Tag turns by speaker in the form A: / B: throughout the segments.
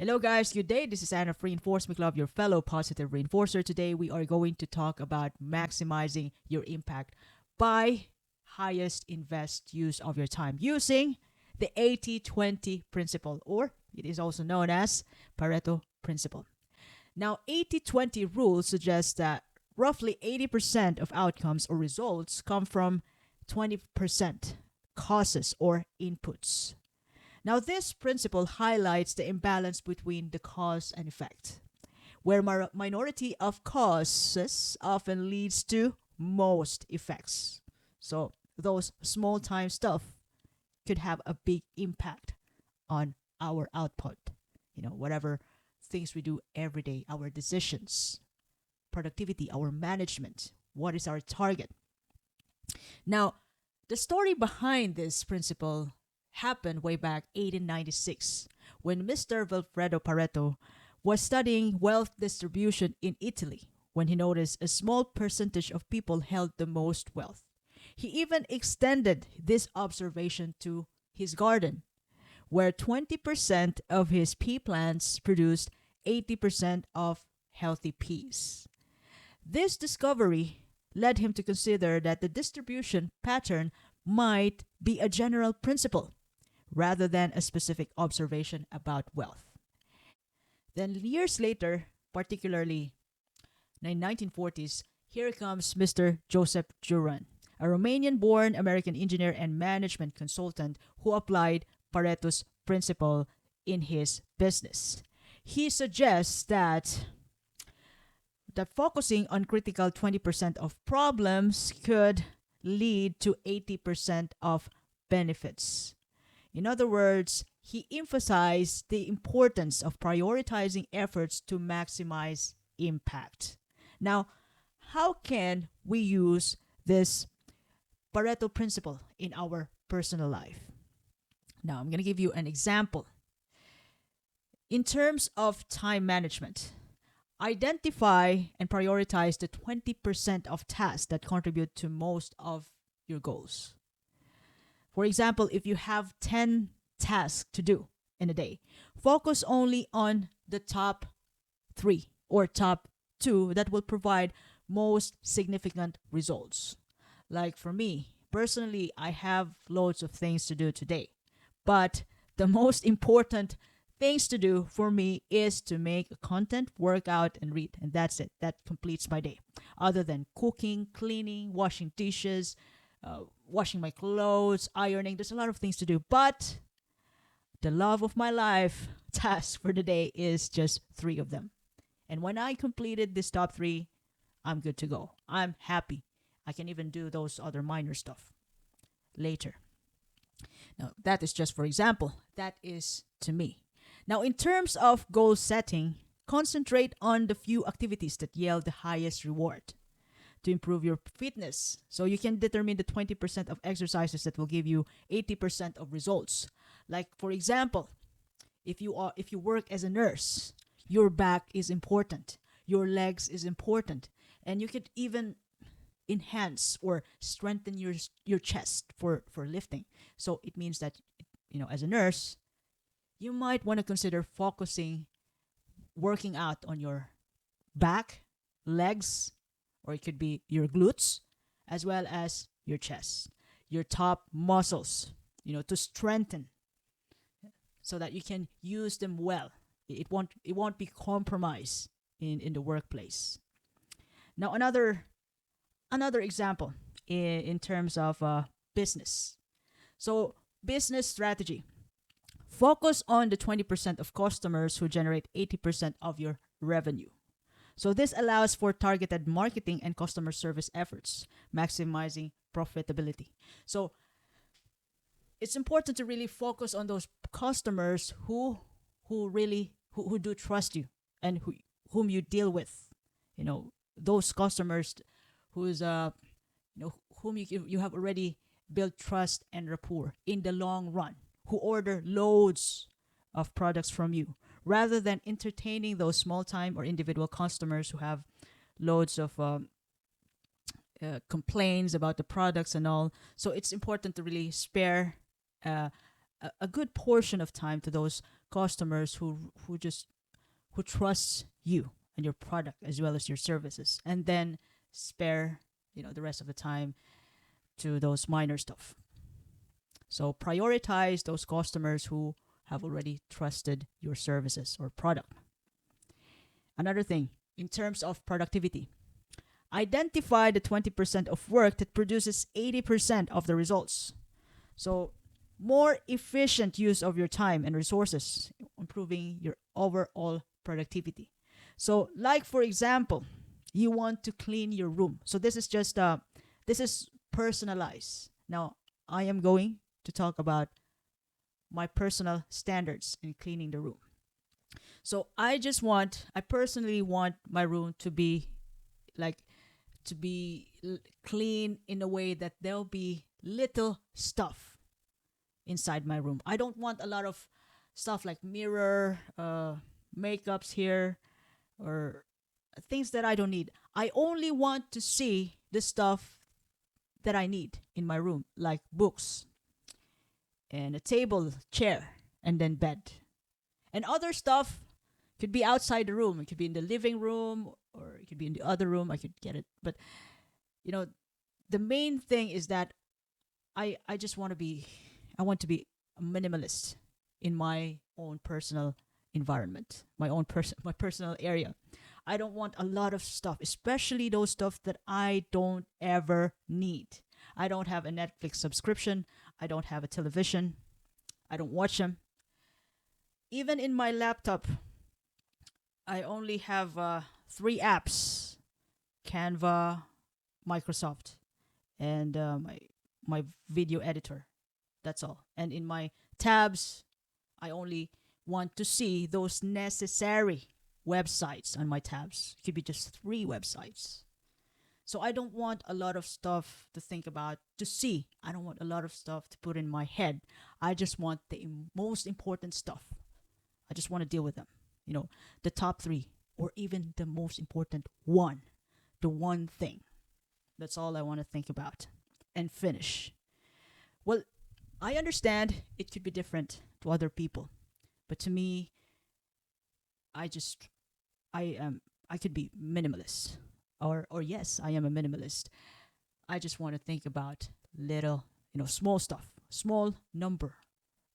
A: Hello guys, good day. This is Anna of Reinforcement Club, your fellow positive reinforcer. Today we are going to talk about maximizing your impact by highest invest use of your time using the 80-20 principle, or it is also known as Pareto Principle. Now, 80-20 rule suggests that roughly 80% of outcomes or results come from 20% causes or inputs. Now, this principle highlights the imbalance between the cause and effect, where minority of causes often leads to most effects. So, those small time stuff could have a big impact on our output. Whatever things we do every day, our decisions, productivity, our management, what is our target. Now, the story behind this principle happened way back 1896 when Mr. Vilfredo Pareto was studying wealth distribution in Italy when he noticed a small percentage of people held the most wealth. He even extended this observation to his garden, where 20% of his pea plants produced 80% of healthy peas. This discovery led him to consider that the distribution pattern might be a general principle rather than a specific observation about wealth. Then years later, particularly in the 1940s, here comes Mr. Joseph Juran, a Romanian-born American engineer and management consultant who applied Pareto's principle in his business. He suggests that focusing on critical 20% of problems could lead to 80% of benefits. In other words, he emphasized the importance of prioritizing efforts to maximize impact. Now, how can we use this Pareto principle in our personal life? Now, I'm going to give you an example. In terms of time management, identify and prioritize the 20% of tasks that contribute to most of your goals. For example, if you have 10 tasks to do in a day, focus only on the top 3 or top 2 that will provide most significant results. Like for me, personally, I have loads of things to do today, but the most important things to do for me is to make a content, work out, and read. And that's it. That completes my day. Other than cooking, cleaning, washing dishes, washing my clothes, ironing, there's a lot of things to do. But the love of my life task for the day is just 3 of them. And when I completed this top 3, I'm good to go. I'm happy. I can even do those other minor stuff later. Now, that is just for example. That is to me. Now, in terms of goal setting, concentrate on the few activities that yield the highest reward to improve your fitness. So you can determine the 20% of exercises that will give you 80% of results. Like for example, if you work as a nurse, your back is important, your legs is important, and you could even enhance or strengthen your chest for lifting. So it means that as a nurse, you might want to consider focusing working out on your back, legs, or it could be your glutes, as well as your chest, your top muscles, to strengthen so that you can use them well. It won't be compromised in the workplace. Now, another example in terms of business. So, business strategy. Focus on the 20% of customers who generate 80% of your revenue. So this allows for targeted marketing and customer service efforts, maximizing profitability. So it's important to really focus on those customers who do trust you and whom you deal with. Those customers whom you have already built trust and rapport in the long run, who order loads of products from you, rather than entertaining those small-time or individual customers who have loads of complaints about the products and all. So it's important to really spare a good portion of time to those customers who trust you and your product as well as your services, and then spare the rest of the time to those minor stuff. So prioritize those customers who have already trusted your services or product. Another thing, in terms of productivity, identify the 20% of work that produces 80% of the results. So more efficient use of your time and resources, improving your overall productivity. So like for example, you want to clean your room. So this is personalized. Now I am going to talk about my personal standards in cleaning the room. So I personally want my room to be like clean in a way that there'll be little stuff inside my room. I don't want a lot of stuff like mirror, makeups here, or things that I don't need. I only want to see the stuff that I need in my room, like books and a table, chair, and then bed. And other stuff could be outside the room. It could be in the living room or it could be in the other room. I could get it. But, you know, the main thing is that I just want to be, I want to be a minimalist in my own personal environment, my personal area. I don't want a lot of stuff, especially those stuff that I don't ever need. I don't have a Netflix subscription. I don't have a television. I don't watch them. Even in my laptop, I only have 3 apps: Canva, Microsoft, and my video editor. That's all. And in my tabs, I only want to see those necessary websites on my tabs. It could be just 3 websites. So I don't want a lot of stuff to think about, to see. I don't want a lot of stuff to put in my head. I just want the most important stuff. I just want to deal with them. The top 3, or even the most important one. The one thing. That's all I want to think about and finish. Well, I understand it could be different to other people. But to me, I could be minimalist. Or yes, I am a minimalist. I just want to think about little, small stuff, small number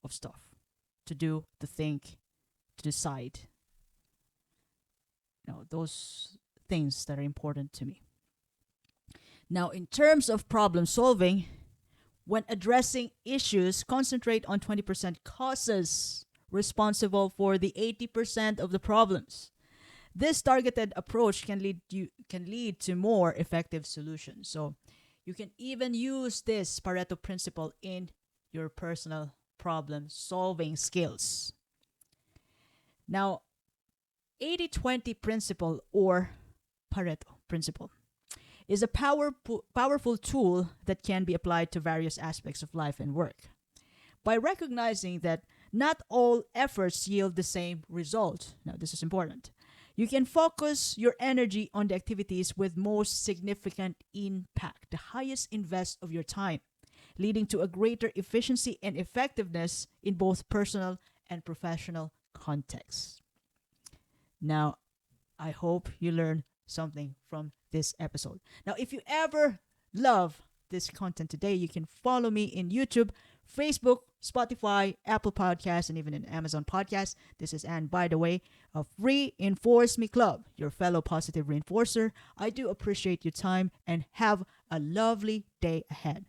A: of stuff to do, to think, to decide. Those things that are important to me. Now, in terms of problem solving, when addressing issues, concentrate on 20% causes responsible for the 80% of the problems. This targeted approach can lead to more effective solutions. So you can even use this Pareto Principle in your personal problem solving skills. Now, 80-20 principle, or Pareto Principle, is a powerful tool that can be applied to various aspects of life and work. By recognizing that not all efforts yield the same result, now this is important, you can focus your energy on the activities with most significant impact, the highest invest of your time, leading to a greater efficiency and effectiveness in both personal and professional contexts. Now, I hope you learned something from this episode. Now, if you ever love this content today, you can follow me in YouTube, Facebook, Spotify, Apple Podcasts, and even in Amazon Podcasts. This is Anne, by the way, of Reinforce Me Club, your fellow positive reinforcer. I do appreciate your time and have a lovely day ahead.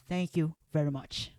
A: Thank you very much.